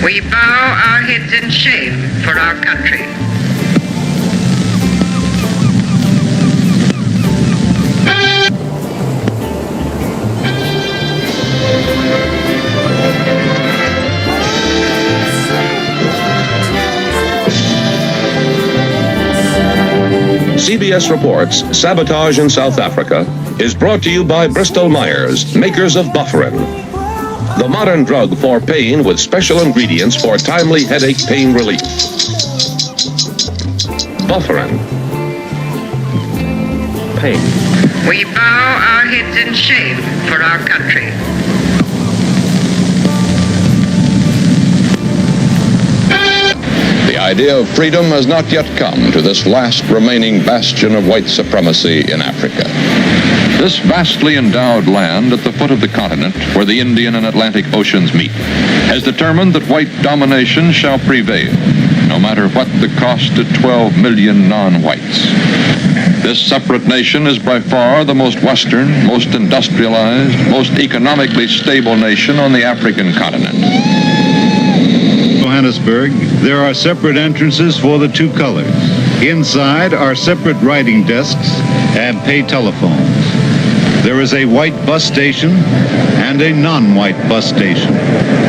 We bow our heads in shame for our country. CBS reports sabotage in South Africa is brought to you by Bristol Myers, makers of Bufferin, the modern drug for pain with special ingredients for timely headache pain relief. Bufferin. Pain. We bow our heads in shame for our country. The idea of freedom has not yet come to this last remaining bastion of white supremacy in Africa. This vastly endowed land at the foot of the continent, where the Indian and Atlantic Oceans meet, has determined that white domination shall prevail, no matter what the cost to 12 million non-whites. This separate nation is by far the most western, most industrialized, most economically stable nation on the African continent. Johannesburg, there are separate entrances for the two colors. Inside are separate writing desks and pay telephones. There is a white bus station and a non-white bus station.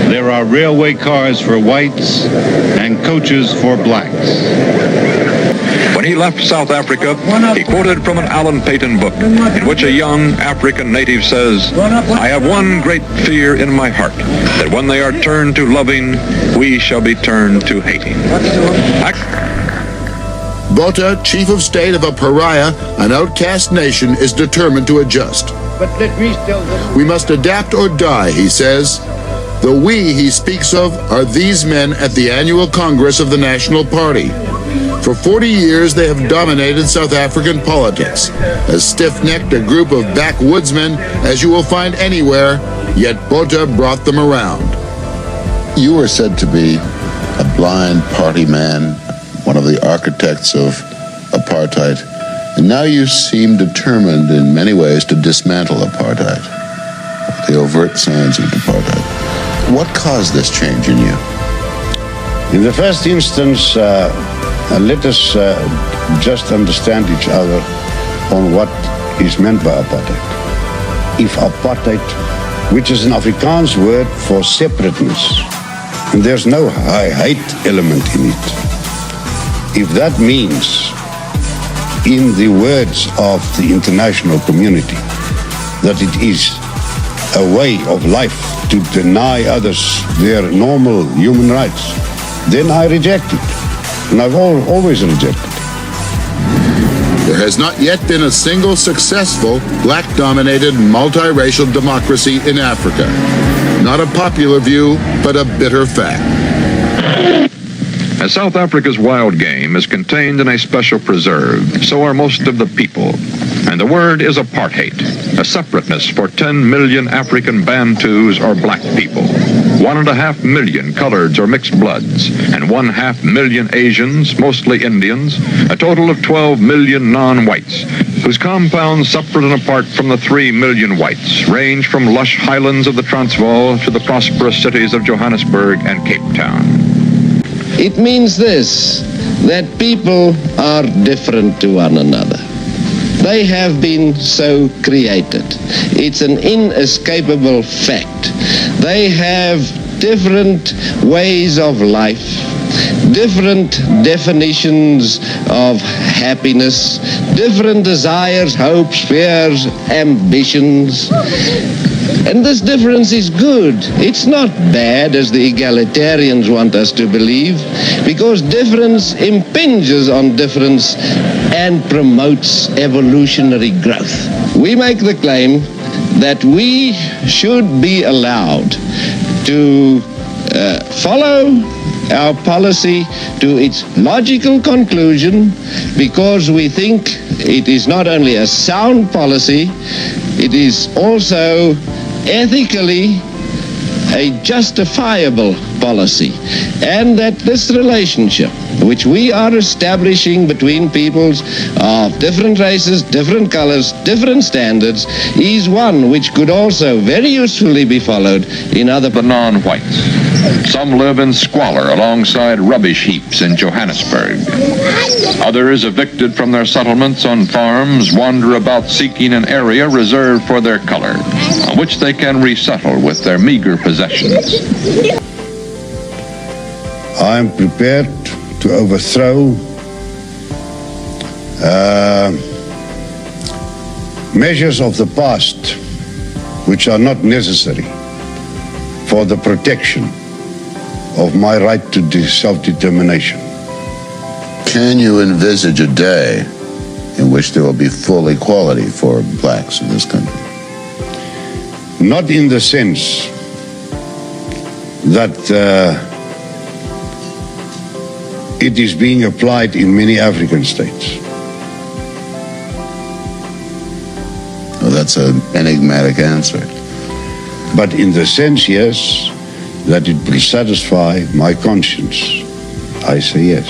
There are railway cars for whites and coaches for blacks. When he left South Africa, he quoted from an Alan Paton book in which a young African native says, "I have one great fear in my heart, that when they are turned to loving, we shall be turned to hating." Botha, chief of state of a pariah, an outcast nation, is determined to adjust. We must adapt or die, he says. The we he speaks of are these men at the annual Congress of the National Party. For 40 years, they have dominated South African politics, as stiff-necked a group of backwoodsmen as you will find anywhere, yet Botha brought them around. You are said to be a blind party man, one of the architects of apartheid, and now you seem determined in many ways to dismantle apartheid, the overt signs of apartheid. What caused this change in you? In the first instance, let us just understand each other on what is meant by apartheid. If apartheid, which is an Afrikaans word for separateness, and there's no hate element in it, if that means, in the words of the international community, that it is a way of life to deny others their normal human rights, then I reject it. And I've always rejected it. There has not yet been a single successful black-dominated multiracial democracy in Africa. Not a popular view, but a bitter fact. As South Africa's wild game is contained in a special preserve, so are most of the people. And the word is apartheid, a separateness for 10 million African Bantus or black people, 1.5 million coloreds or mixed bloods, and 1/2 million Asians, mostly Indians, a total of 12 million non-whites, whose compounds, separate and apart from the 3 million whites, range from lush highlands of the Transvaal to the prosperous cities of Johannesburg and Cape Town. It means this, that people are different to one another. They have been so created. It's an inescapable fact. They have different ways of life, different definitions of happiness, different desires, hopes, fears, ambitions. And this difference is good. It's not bad, as the egalitarians want us to believe, because difference impinges on difference and promotes evolutionary growth. We make the claim that we should be allowed to follow our policy to its logical conclusion, because we think it is not only a sound policy, it is also ethically a justifiable policy, and that this relationship which we are establishing between peoples of different races, different colors, different standards, is one which could also very usefully be followed in other The non-whites. Some live in squalor alongside rubbish heaps in Johannesburg. Others, evicted from their settlements on farms, wander about seeking an area reserved for their color, on which they can resettle with their meager possessions. I am prepared to overthrow measures of the past which are not necessary for the protection of my right to self-determination. Can you envisage a day in which there will be full equality for blacks in this country? Not in the sense that it is being applied in many African states. Well, that's an enigmatic answer. But in the sense, yes, that it will satisfy my conscience, I say yes.